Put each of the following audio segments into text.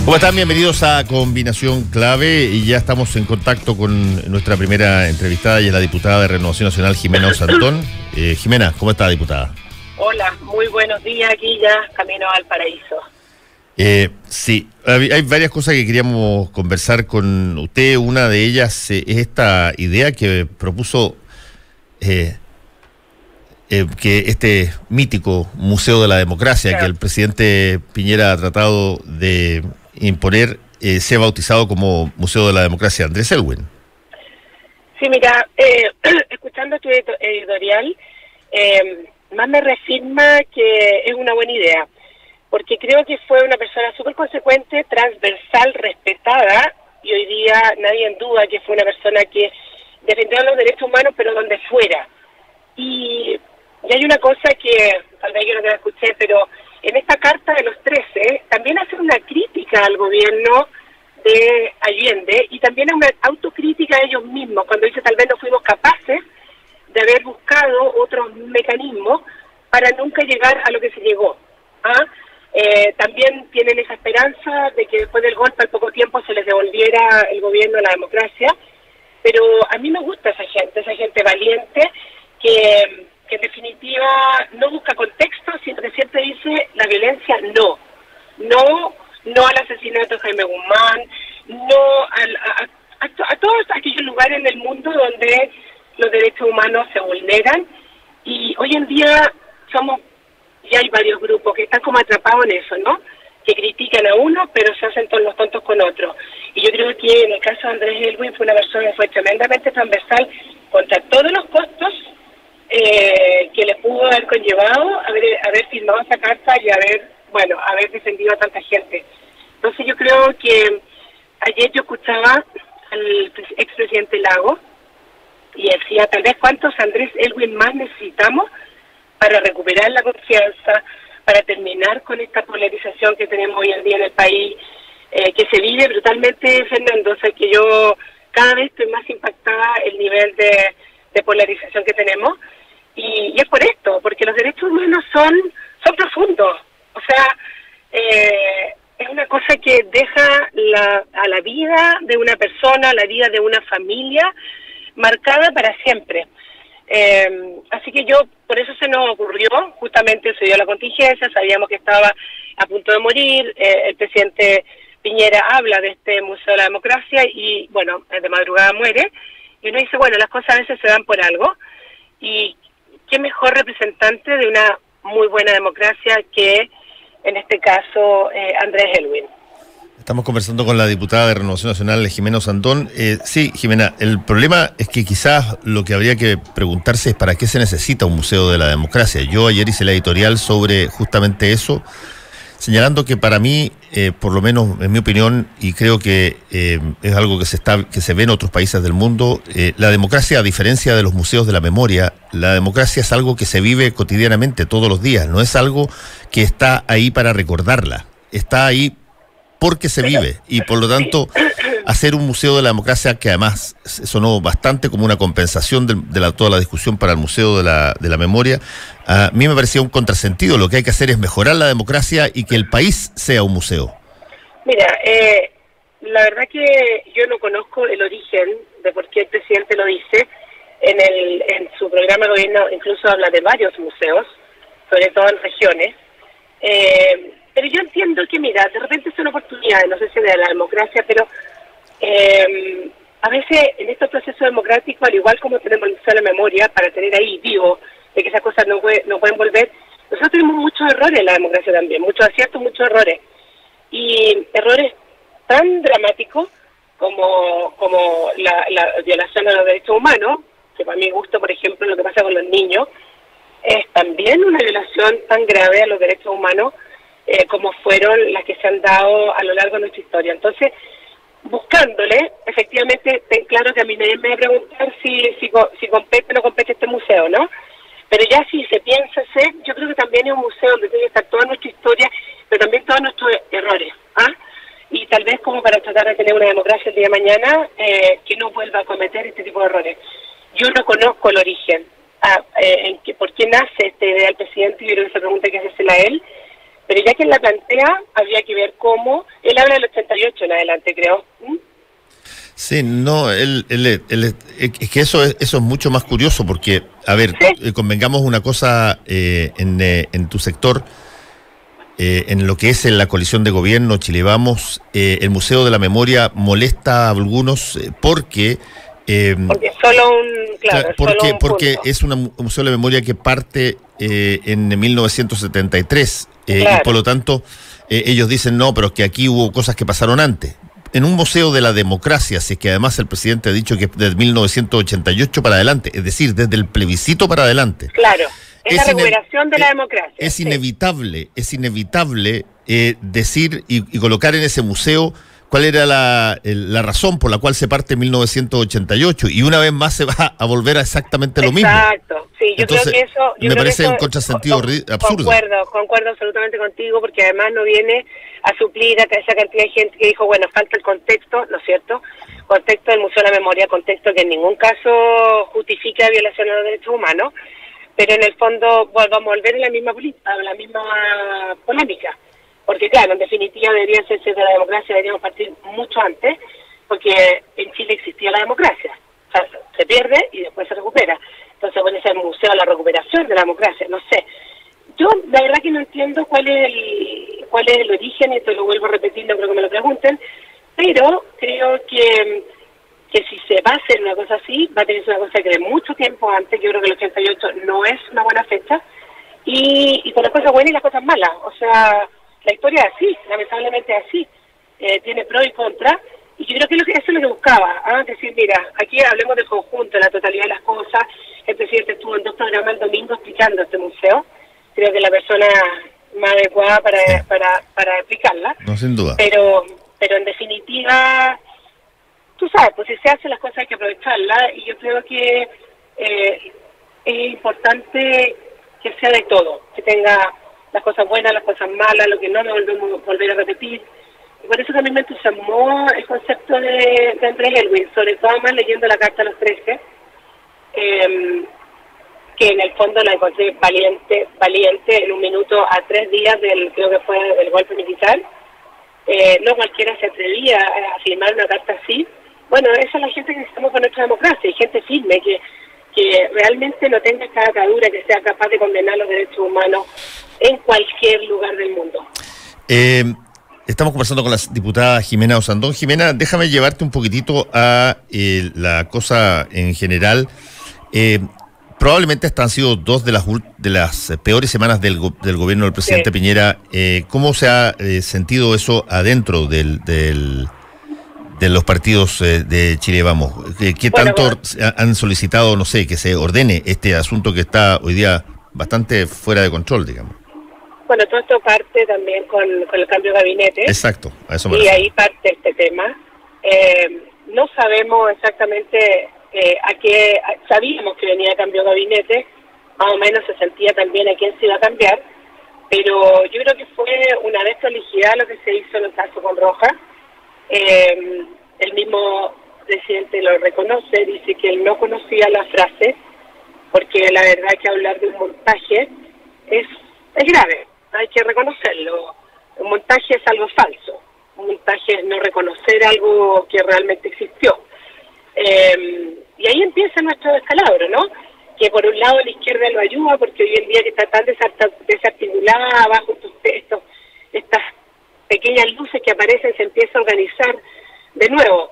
¿Cómo están? Bienvenidos a Combinación Clave y ya estamos en contacto con nuestra primera entrevistada y es la diputada de Renovación Nacional, Jimena Osandón. Jimena, ¿cómo está, diputada? Hola, muy buenos días, aquí ya camino al paraíso. Sí, hay varias cosas que queríamos conversar con usted. Una de ellas es esta idea que propuso que este mítico Museo de la Democracia, claro, que el presidente Piñera ha tratado de imponer, sea bautizado como Museo de la Democracia Andrés Elwin. Sí, mira, escuchando tu editorial, más me reafirma que es una buena idea, porque creo que fue una persona súper consecuente, transversal, respetada, y hoy día nadie en duda que fue una persona que defendió los derechos humanos, pero donde fuera. Y hay una cosa que, tal vez yo no te la escuché, pero en esta carta de los 13, también hace una crítica al gobierno de Allende, y también una autocrítica a ellos mismos, cuando dice tal vez no fuimos capaces de haber buscado otros mecanismos para nunca llegar a lo que se llegó. También tienen esa esperanza de que después del golpe al poco tiempo se les devolviera el gobierno a la democracia, pero a mí me gusta esa gente valiente que en definitiva no busca contexto, sino que siempre dice la violencia no al asesinato de Jaime Guzmán, no a todos aquellos lugares en el mundo donde los derechos humanos se vulneran. Y hoy en día ya hay varios grupos que están como atrapados en eso, ¿no? Que critican a uno, pero se hacen todos los tontos con otros. Y yo creo que en el caso de Andrés Elwin fue una persona que fue tremendamente transversal contra todos los costos que le pudo haber conllevado haber firmado esa carta y haber defendido a tanta gente. Entonces yo creo que ayer yo escuchaba al expresidente Lagos y decía, tal vez cuántos Andrés Elwin más necesitamos para recuperar la confianza, para terminar con esta polarización que tenemos hoy en día en el país, que se vive brutalmente, Fernando. O sea, que yo cada vez estoy más impactada el nivel de polarización que tenemos, y es por esto, porque los derechos humanos son profundos. O sea, es una cosa que deja a la vida de una persona, la vida de una familia, marcada para siempre. Así que por eso se nos ocurrió, justamente se dio la contingencia, sabíamos que estaba a punto de morir, el presidente Piñera habla de este Museo de la Democracia y, bueno, de madrugada muere, y uno dice, bueno, las cosas a veces se dan por algo, y qué mejor representante de una muy buena democracia que, en este caso, Andrés Elwin. Estamos conversando con la diputada de Renovación Nacional, Jimena Osandón. Sí, Jimena, el problema es que quizás lo que habría que preguntarse es para qué se necesita un Museo de la Democracia. Yo ayer hice la editorial sobre justamente eso, señalando que para mí, por lo menos en mi opinión, y creo que es algo que se ve en otros países del mundo, la democracia, a diferencia de los museos de la memoria, la democracia es algo que se vive cotidianamente, todos los días, no es algo que está ahí para recordarla, está ahí porque se vive, y por lo tanto hacer un museo de la democracia, que además sonó bastante como una compensación de toda la discusión para el Museo de la Memoria, a mí me parecía un contrasentido. Lo que hay que hacer es mejorar la democracia y que el país sea un museo. Mira, la verdad que yo no conozco el origen de por qué el presidente lo dice. En su programa de gobierno incluso habla de varios museos, sobre todo en regiones. Pero yo entiendo que, mira, de repente son oportunidades, no sé si de la democracia, pero a veces en estos procesos democráticos, al igual como tenemos el Museo de la Memoria, para tener ahí vivo, de que esas cosas no pueden volver, nosotros tenemos muchos errores en la democracia también, muchos aciertos, muchos errores. Y errores tan dramáticos como la violación a los derechos humanos, que para mi gusto, por ejemplo, lo que pasa con los niños, es también una violación tan grave a los derechos humanos, como fueron las que se han dado a lo largo de nuestra historia. Entonces, buscándole, efectivamente, ten claro que a mí nadie me va a preguntar si compete o no compete este museo, ¿no? Pero ya si se piensa hacer, yo creo que también es un museo donde tiene que estar toda nuestra historia, pero también todos nuestros errores, y tal vez como para tratar de tener una democracia el día de mañana que no vuelva a cometer este tipo de errores. Yo no conozco el origen, por qué nace esta idea del presidente, y yo creo que esa pregunta hay que hacérsela a él, Pero ya que él la plantea, habría que ver cómo. Él habla del 88 en adelante, creo. Sí, no, es que eso es mucho más curioso porque, a ver, ¿Sí? Convengamos una cosa en tu sector, en lo que es en la coalición de gobierno Chile Vamos, el Museo de la Memoria molesta a algunos porque... porque es solo un, claro, porque es un museo de la memoria que parte en 1973 claro. y por lo tanto ellos dicen no, pero es que aquí hubo cosas que pasaron antes. En un museo de la democracia, si es que además el presidente ha dicho que es desde 1988 para adelante, es decir, desde el plebiscito para adelante. Claro, es la recuperación de la democracia. Es inevitable decir y colocar en ese museo cuál era la razón por la cual se parte en 1988 y una vez más se va a volver a exactamente lo mismo. Exacto, sí, yo Entonces, creo que eso... me parece un contrasentido absurdo. Concuerdo absolutamente contigo, porque además no viene a suplir a esa cantidad de gente que dijo, bueno, falta el contexto, ¿no es cierto? Contexto del Museo de la Memoria, contexto que en ningún caso justifica violación a los derechos humanos, pero en el fondo vamos a volver a la misma polémica. Porque claro, en definitiva debería ser de la democracia, deberíamos partir mucho antes, porque en Chile existía la democracia. O sea, se pierde y después se recupera. Entonces puede ser el museo de la recuperación de la democracia, no sé. Yo la verdad que no entiendo cuál es el origen, y esto lo vuelvo a repetir, no creo que me lo pregunten, pero creo que si se va a hacer una cosa así, va a tener que ser una cosa que de mucho tiempo antes. Yo creo que el 88 no es una buena fecha, y con las cosas buenas y las cosas malas. O sea, la historia es así, lamentablemente es así, tiene pro y contra, y yo creo que eso es lo que buscaba, decir, mira, aquí hablemos del conjunto, de la totalidad de las cosas. El presidente estuvo en 2 programas el domingo explicando este museo, creo que es la persona más adecuada para explicarla. No, sin duda. Pero en definitiva, tú sabes, pues si se hacen las cosas hay que aprovecharlas, y yo creo que es importante que sea de todo, que tenga las cosas buenas, las cosas malas, lo que no nos volvemos a volver a repetir. Y por eso también me entusiasmó el concepto de Andrés Elwin, sobre todo más leyendo la Carta a los 13, que en el fondo la encontré valiente en un minuto a 3 días creo que fue del golpe militar. No cualquiera se atrevía a firmar una carta así. Bueno, esa es la gente que estamos con nuestra democracia, y gente firme, que realmente no tenga esta atadura, que sea capaz de condenar los derechos humanos en cualquier lugar del mundo. Estamos conversando con la diputada Jimena Osandón. Jimena, déjame llevarte un poquitito a la cosa en general. Probablemente estas han sido 2 de las peores semanas del gobierno del presidente Piñera. ¿Cómo se ha sentido eso adentro de los partidos de Chile Vamos? ¿Qué tanto han solicitado, no sé, que se ordene este asunto que está hoy día bastante fuera de control, digamos? Bueno, todo esto parte también con el cambio de gabinete. Exacto, a eso me refiero. Y ahí parte este tema. No sabemos exactamente sabíamos que venía cambio de gabinete, más o menos se sentía también a quién se iba a cambiar, pero yo creo que fue una desprolijidad lo que se hizo en el caso con Rojas. El mismo presidente lo reconoce, dice que él no conocía la frase, porque la verdad que hablar de un montaje es grave, hay que reconocerlo. Un montaje es algo falso, un montaje es no reconocer algo que realmente existió. Y ahí empieza nuestro descalabro, ¿no? Que por un lado la izquierda lo ayuda, porque hoy en día que está tan desarticulada bajo estas pequeñas luces que aparecen, se empieza a organizar de nuevo.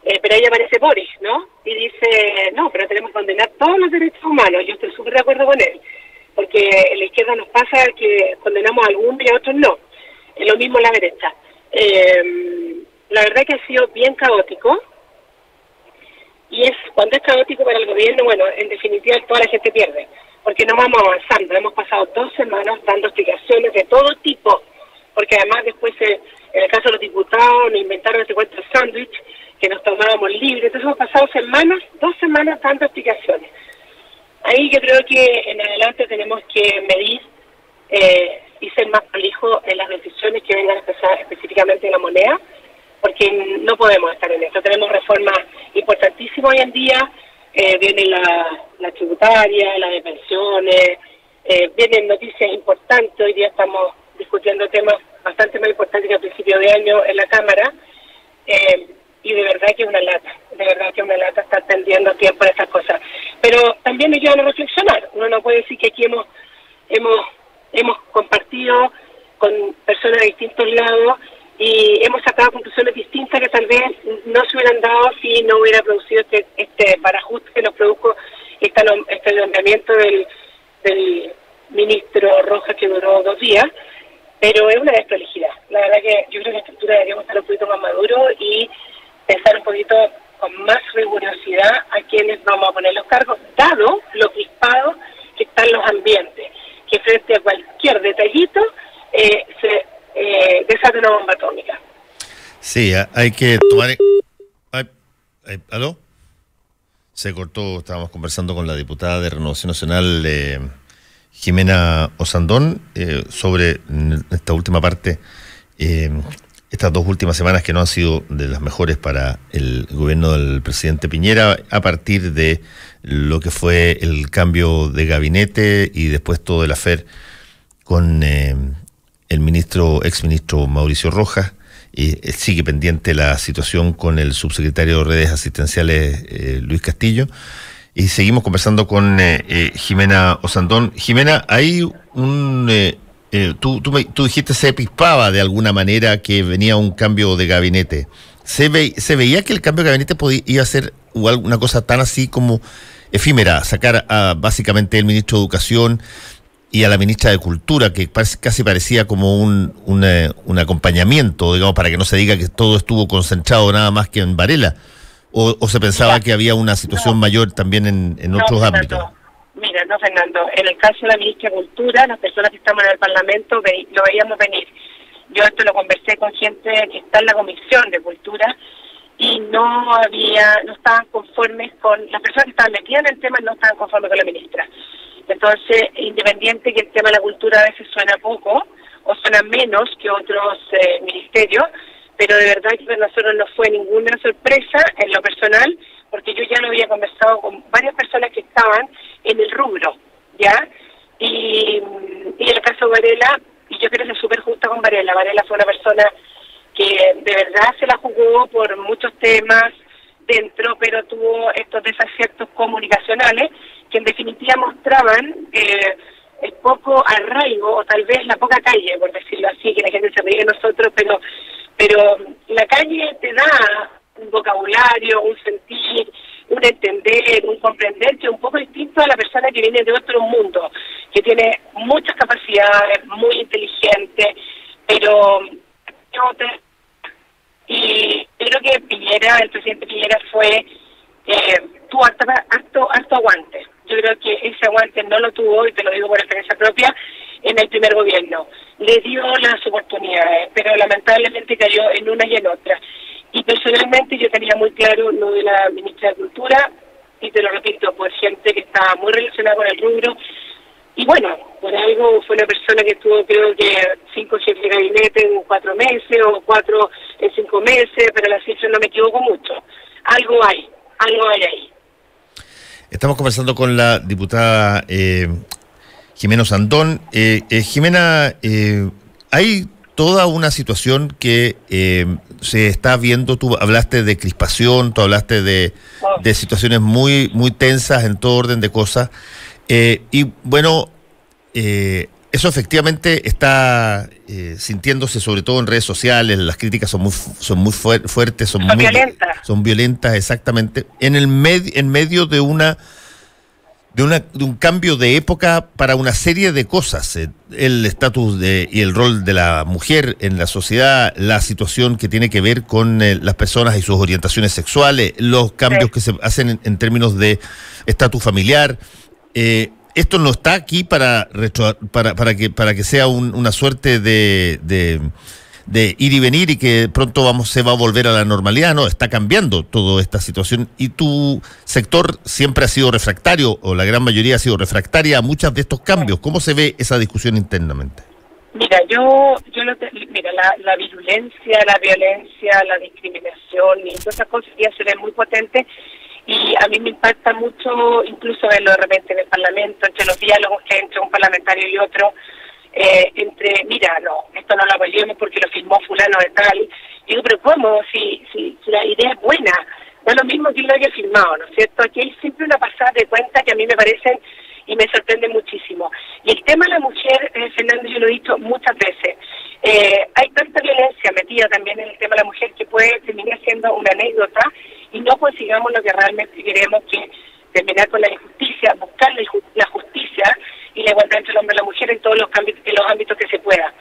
Pero ahí aparece Boris, ¿no? Y dice, no, pero tenemos que condenar todos los derechos humanos. Yo estoy súper de acuerdo con él, porque en la izquierda nos pasa que condenamos a algunos y a otros no. Es lo mismo en la derecha. La verdad que ha sido bien caótico. Y cuando es caótico para el gobierno, bueno, en definitiva toda la gente pierde, porque no vamos avanzando. Hemos pasado 2 semanas dando explicaciones de todo tipo, porque además después, en el caso de los diputados, nos inventaron ese cuento de sándwich, que nos tomábamos libres. Entonces hemos pasado 2 semanas dando explicaciones. Ahí yo creo que en adelante tenemos que medir y ser más prolijos en las decisiones que vengan específicamente de la moneda, porque no podemos estar en esto. Tenemos reformas importantísimas hoy en día, viene la tributaria, la de pensiones, vienen noticias importantes. Hoy día estamos discutiendo discutiendo temas bastante más importantes que a principio de año en la Cámara, y de verdad que es una lata, estar perdiendo tiempo en estas cosas. Pero también me llevan a reflexionar. Uno no puede decir que aquí hemos compartido con personas de distintos lados y hemos sacado conclusiones distintas que tal vez no se hubieran dado si no hubiera producido este barajuste que nos produjo este nombramiento del ministro Rojas, que duró 2 días, pero es una desprolijidad. La verdad que yo creo que la estructura deberíamos estar un poquito más maduro y pensar un poquito con más rigurosidad a quienes vamos a poner los cargos, dado lo crispado que están los ambientes, que frente a cualquier detallito se desata una bomba atómica. Sí, hay que tomar... ¿Aló? Se cortó, estábamos conversando con la diputada de Renovación Nacional, Jimena Osandón, sobre esta última parte, estas 2 últimas semanas que no han sido de las mejores para el gobierno del presidente Piñera, a partir de lo que fue el cambio de gabinete y después todo el afer con el exministro Mauricio Rojas. Y sigue pendiente la situación con el subsecretario de Redes Asistenciales, Luis Castillo. Y seguimos conversando con Jimena Osandón. Jimena, hay tú dijiste se pispaba de alguna manera que venía un cambio de gabinete. ¿Se veía que el cambio de gabinete iba a ser una cosa tan así como efímera? Sacar básicamente el ministro de Educación y a la ministra de Cultura, que casi parecía como un acompañamiento, digamos, para que no se diga que todo estuvo concentrado nada más que en Varela, o se pensaba que había una situación mayor también en otros ámbitos. Mira, Fernando, en el caso de la ministra de Cultura, las personas que estamos en el Parlamento lo veíamos venir. Yo esto lo conversé con gente que está en la Comisión de Cultura y no estaban conformes con, las personas que estaban metidas en el tema no estaban conformes con la ministra. Entonces, independiente que el tema de la cultura a veces suena poco o suena menos que otros ministerios, pero de verdad que para nosotros no fue ninguna sorpresa en lo personal, porque yo ya lo había conversado con varias personas que estaban en el rubro, ¿ya? Y en el caso de Varela, y yo quiero ser súper justa con Varela. Varela fue una persona que de verdad se la jugó por muchos temas dentro, pero tuvo estos desaciertos comunicacionales que en definitiva mostraban el poco arraigo o tal vez la poca calle, por decirlo así, que la gente se ríe de nosotros, pero la calle te da un vocabulario, un sentir, un entender, un comprender que es un poco distinto a la persona que viene de otro mundo, que tiene muchas capacidades, muy inteligente, pero y creo que el presidente Piñera tuvo harto aguante. Yo creo que ese aguante no lo tuvo, y te lo digo por experiencia propia, en el primer gobierno. Le dio las oportunidades, pero lamentablemente cayó en una y en otra. Y personalmente yo tenía muy claro lo de la ministra de Cultura, y te lo repito, por gente que estaba muy relacionada con el rubro. Y bueno, por algo fue una persona que tuvo, creo que 5 jefes de gabinete en 4 meses, o 4 en 5 meses, pero la cifra no me equivoco mucho. Algo hay ahí. Estamos conversando con la diputada Jimena Osandón. Jimena, hay toda una situación que se está viendo. Tú hablaste de crispación, tú hablaste de situaciones muy, muy tensas en todo orden de cosas. Y bueno, eso efectivamente está sintiéndose, sobre todo en redes sociales. Las críticas son muy fuertes, son violentas. Son violentas, exactamente. En medio de un cambio de época para una serie de cosas, el estatus y el rol de la mujer en la sociedad, la situación que tiene que ver con las personas y sus orientaciones sexuales, los cambios que se hacen en términos de estatus familiar. Esto no está aquí para que sea una suerte de ir y venir y que pronto se va a volver a la normalidad. No, está cambiando toda esta situación, y tu sector siempre ha sido refractario, o la gran mayoría ha sido refractaria a muchos de estos cambios. ¿Cómo se ve esa discusión internamente? Mira, la virulencia, la violencia, la discriminación y todas esas cosas ya se ven muy potentes. Y a mí me impacta mucho incluso verlo de repente en el Parlamento, entre los diálogos que hay entre un parlamentario y otro, entre, mira, no, esto no lo apoyemos porque lo firmó fulano de tal. Digo, pero ¿cómo? Si la idea es buena, da lo mismo que lo haya firmado, ¿no es cierto? Aquí hay siempre una pasada de cuenta que a mí me parecen y me sorprende muchísimo. Y el tema de la mujer, Fernando, yo lo he dicho muchas veces, hay tanta violencia metida también en el tema de la mujer que puede terminar siendo una anécdota y no consigamos lo que realmente queremos, que terminar con la injusticia, buscar la justicia y la igualdad entre el hombre y la mujer en todos los ámbitos que se pueda,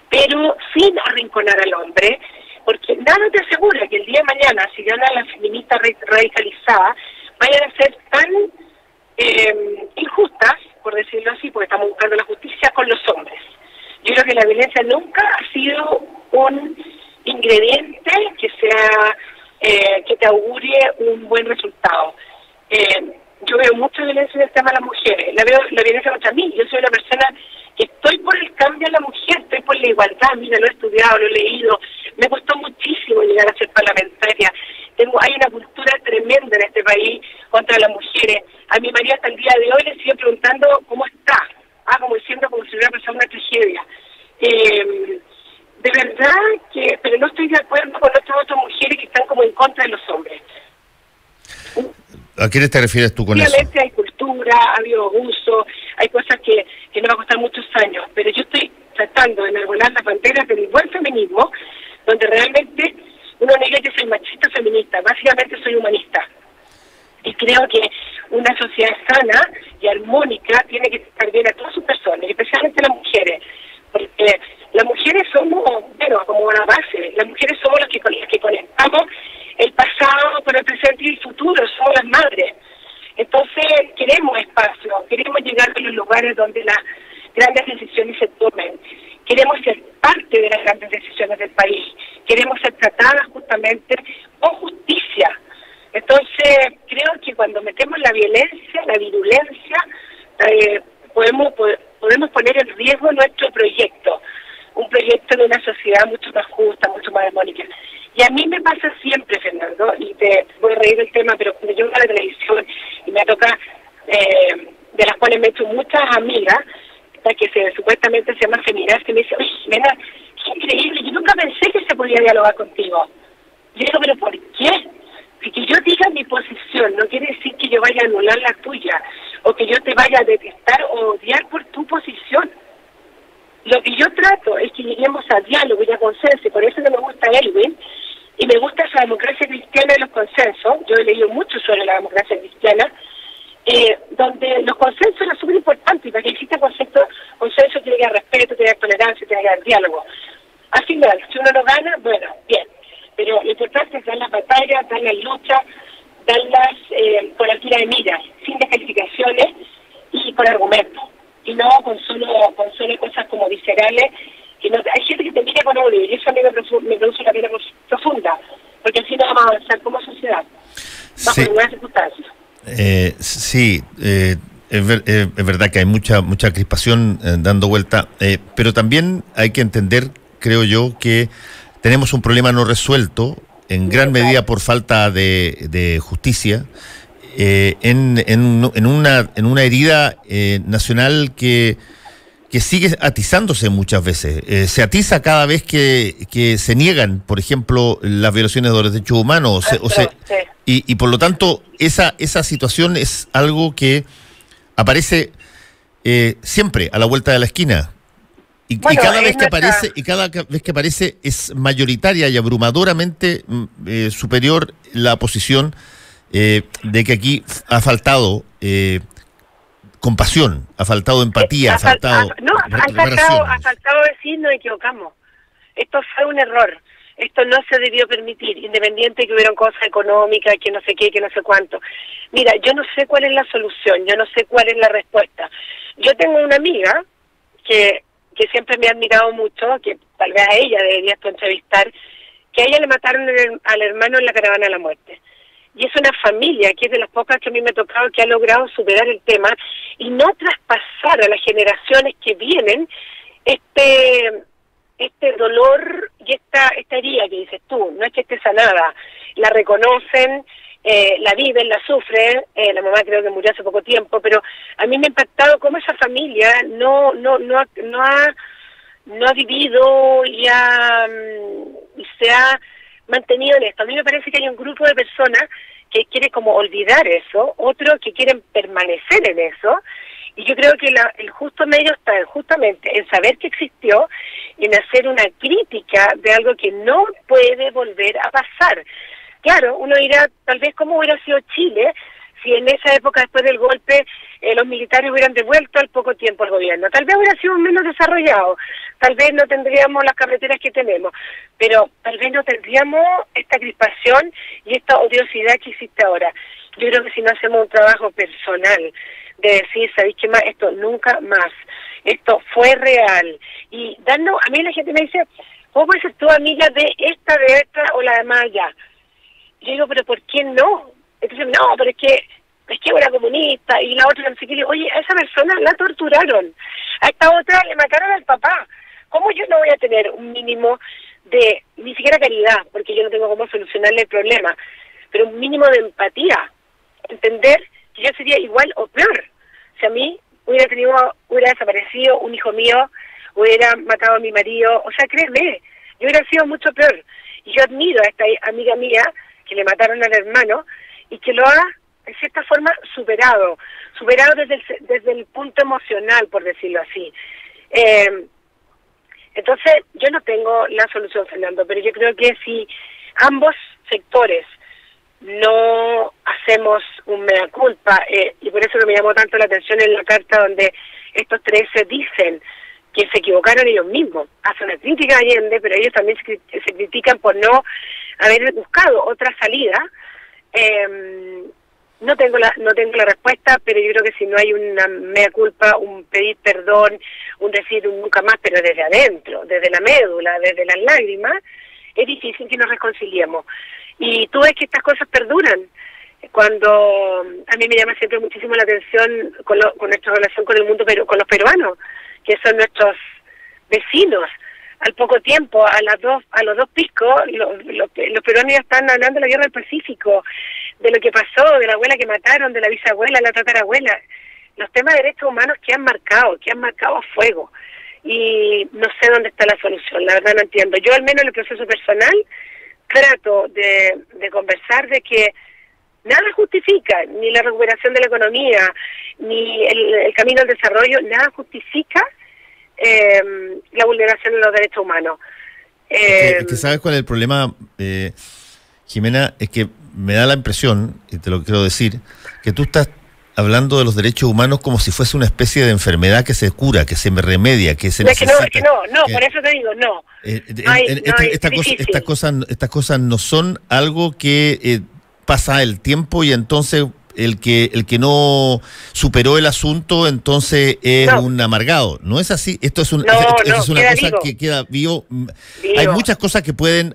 pero sin arrinconar al hombre, porque nada te asegura que el día de mañana, si gana la feminista radicalizada, vayan a ser tan injustas, por decirlo así, porque estamos buscando la justicia con los hombres. Yo creo que la violencia nunca ha sido un ingrediente que sea que te augurie un buen resultado. Yo veo mucha violencia en el tema de las mujeres, la violencia contra mí. Yo soy una persona que estoy por el cambio de la mujer, estoy por la igualdad. Mira, lo he estudiado, lo he leído, me costó muchísimo llegar a ser parlamentaria. Hay una cultura tremenda en este país contra las mujeres. A mi marido hasta el día de hoy le sigue preguntando cómo está, como diciendo como si hubiera pasado una tragedia. De verdad que, pero no estoy de acuerdo con otras mujeres que están como en contra de los hombres. ¿A quiénes te refieres tú con eso? Obviamente hay cultura, ha habido abuso, hay cosas que me va a costar muchos años, pero yo estoy tratando de enarbolar las banderas del buen feminismo, donde realmente uno no diga que soy machista feminista, básicamente soy humanista. Y creo que una sociedad sana y armónica tiene que estar bien a todas sus personas, especialmente las mujeres, porque las mujeres somos, bueno, como una base, las mujeres somos las que conectamos el pasado con el presente y el futuro, somos las madres. Entonces queremos espacio, queremos llegar a los lugares donde las grandes decisiones se tomen, queremos ser parte de las grandes decisiones del país, queremos ser tratadas justamente con justicia. Entonces creo que cuando metemos la violencia, la virulencia, podemos poner en riesgo nuestro proyecto, un proyecto de una sociedad mucho más justa, mucho más armónica. Y a mí me pasa siempre, Fernando, y te voy a reír del tema, pero cuando yo veo la televisión y me toca, de las cuales me he hecho muchas amigas, que supuestamente se llaman feministas, que me dicen, oye, Jimena, qué increíble, yo nunca pensé que se podía dialogar contigo. Yo digo, pero ¿por qué? Si que yo diga mi posición no quiere decir que yo vaya a anular la tuya, o que yo te vaya a detestar o odiar por tu posición. Lo que yo trato es que lleguemos a diálogo y a consenso, y por eso no me gusta Elwin, y me gusta esa democracia cristiana de los consensos. Yo he leído mucho sobre la democracia cristiana, donde los consensos son súper importantes, y para que exista consenso tiene que haber respeto, tiene que haber tolerancia, tiene que haber diálogo. Al final, si uno no gana, bueno, bien, pero lo importante es dar las batallas, dar las luchas, darlas con altura de miras, sin descalificaciones y con argumentos, y no con solo cosas como viscerales. Que no, hay gente que te mira con odio, y eso a mí me produce una pena profunda, porque así no vamos a avanzar como sociedad, bajo ninguna circunstancia. Sí, es verdad que hay mucha crispación dando vuelta, pero también hay que entender, creo yo, que tenemos un problema no resuelto, en gran medida por falta de justicia, en una herida nacional que sigue atizándose muchas veces. Se atiza cada vez que se niegan, por ejemplo, las violaciones de los derechos humanos. Y por lo tanto, esa situación es algo que aparece siempre a la vuelta de la esquina. Y cada vez que aparece es mayoritaria y abrumadoramente superior la posición de que aquí ha faltado compasión, ha faltado empatía, ha faltado decir nos equivocamos. Esto fue un error. Esto no se debió permitir, independiente que hubieran cosas económicas, que no sé qué, que no sé cuánto. Mira, yo no sé cuál es la solución, yo no sé cuál es la respuesta. Yo tengo una amiga que siempre me ha admirado mucho, que tal vez a ella deberías tú entrevistar, que a ella le mataron al hermano en la caravana de la muerte. Y es una familia que es de las pocas que a mí me ha tocado, que ha logrado superar el tema y no traspasar a las generaciones que vienen este dolor y esta herida que dices tú. No es que esté sanada, la reconocen, la viven, la sufren, la mamá creo que murió hace poco tiempo, pero a mí me ha impactado cómo esa familia no ha vivido y se ha mantenido en esto. A mí me parece que hay un grupo de personas que quiere como olvidar eso, otros que quieren permanecer en eso, y yo creo que el justo medio está justamente en saber que existió, en hacer una crítica de algo que no puede volver a pasar. Claro, uno dirá, tal vez cómo hubiera sido Chile si en esa época, después del golpe, los militares hubieran devuelto al poco tiempo al gobierno. Tal vez hubiera sido menos desarrollado, tal vez no tendríamos las carreteras que tenemos, pero tal vez no tendríamos esta crispación y esta odiosidad que existe ahora. Yo creo que si no hacemos un trabajo personal de decir, ¿sabéis qué más? Esto nunca más, esto fue real. Y darnos, a mí la gente me dice, ¿cómo puedes ser tú amiga de esta o la de más allá? Yo digo, ¿pero por qué no? Entonces, no, pero es que era comunista, y la otra no sé qué. Oye, a esa persona la torturaron, a esta otra le mataron al papá. ¿Cómo yo no voy a tener un mínimo de, ni siquiera caridad, porque yo no tengo cómo solucionarle el problema, pero un mínimo de empatía? Entender que yo sería igual o peor. Si a mí hubiera desaparecido un hijo mío, hubiera matado a mi marido, o sea, créeme, yo hubiera sido mucho peor. Y yo admiro a esta amiga mía que le mataron al hermano, y que lo ha, de cierta forma, superado desde el punto emocional, por decirlo así. Entonces, yo no tengo la solución, Fernando, pero yo creo que si ambos sectores no hacemos un mea culpa, y por eso que me llamó tanto la atención en la carta donde estos tres se dicen que se equivocaron ellos mismos, hacen una crítica a Allende, pero ellos también se critican por no haber buscado otra salida. No tengo la respuesta, pero yo creo que si no hay una mea culpa, un pedir perdón, un decir un nunca más, pero desde adentro, desde la médula, desde las lágrimas, es difícil que nos reconciliemos. Y tú ves que estas cosas perduran. Cuando a mí me llama siempre muchísimo la atención con nuestra relación con el mundo, pero con los peruanos, que son nuestros vecinos. Al poco tiempo, a los dos picos, los peruanos ya están hablando de la guerra del Pacífico, de lo que pasó, de la abuela que mataron, de la bisabuela, la tatarabuela. Los temas de derechos humanos que han marcado a fuego. Y no sé dónde está la solución, la verdad no entiendo. Yo al menos en el proceso personal trato de conversar de que nada justifica, ni la recuperación de la economía, ni el camino al desarrollo, nada justifica la vulneración de los derechos humanos. Es que ¿sabes cuál es el problema, Jimena? Es que me da la impresión, y te lo quiero decir, que tú estás hablando de los derechos humanos como si fuese una especie de enfermedad que se cura, que se remedia, que se necesita. Por eso te digo, no. Estas cosas no son algo que pasa el tiempo y entonces el que no superó el asunto entonces es un amargado. No es así. Esto es una cosa que queda vivo. Hay muchas cosas que pueden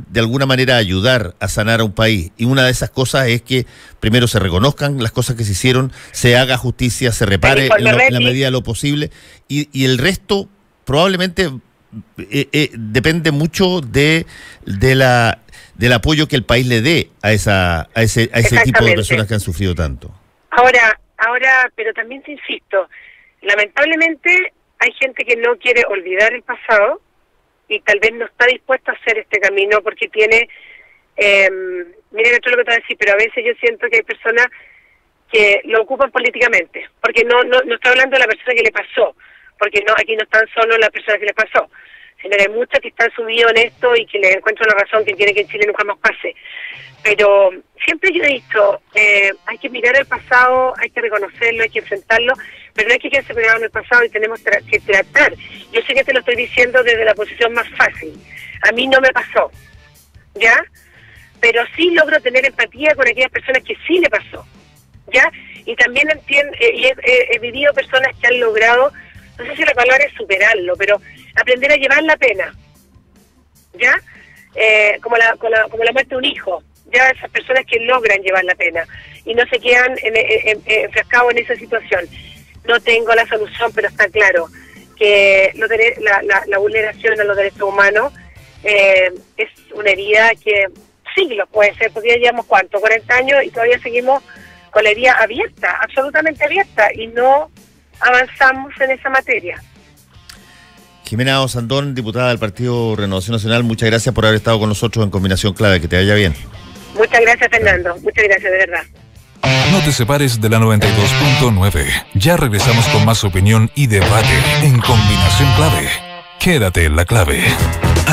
de alguna manera ayudar a sanar a un país, y una de esas cosas es que primero se reconozcan las cosas que se hicieron, se haga justicia, se repare en la medida de lo posible, y el resto probablemente depende mucho del apoyo que el país le dé a ese tipo de personas que han sufrido tanto. Ahora, pero también te insisto, lamentablemente hay gente que no quiere olvidar el pasado y tal vez no está dispuesta a hacer este camino porque tiene, miren esto es lo que te voy a decir, pero a veces yo siento que hay personas que lo ocupan políticamente, porque no estoy hablando de la persona que le pasó, porque no, aquí no están solo las personas que le pasó, sino que hay muchas que están subidos en esto y que le encuentro la razón que quiere que en Chile nunca más pase. Pero siempre yo he dicho, hay que mirar el pasado, hay que reconocerlo, hay que enfrentarlo, pero no hay que quedarse pegado en el pasado y tenemos que tratar. Yo sé que te lo estoy diciendo desde la posición más fácil. A mí no me pasó, ¿ya? Pero sí logro tener empatía con aquellas personas que sí le pasó, ¿ya? Y también entiendo, y he vivido personas que han logrado, no sé si la palabra es superarlo, pero aprender a llevar la pena, ¿ya? Como la muerte de un hijo, ya esas personas que logran llevar la pena y no se quedan enfrascados en esa situación. No tengo la solución, pero está claro que la vulneración a los derechos humanos es una herida que siglos, puede ser, porque ya llevamos, ¿cuánto? 40 años y todavía seguimos con la herida abierta, absolutamente abierta, y no avanzamos en esa materia. Jimena Osandón, diputada del Partido Renovación Nacional, muchas gracias por haber estado con nosotros en Combinación Clave. Que te vaya bien. Muchas gracias, Fernando. Muchas gracias, de verdad. No te separes de la 92.9. Ya regresamos con más opinión y debate en Combinación Clave. Quédate en la clave.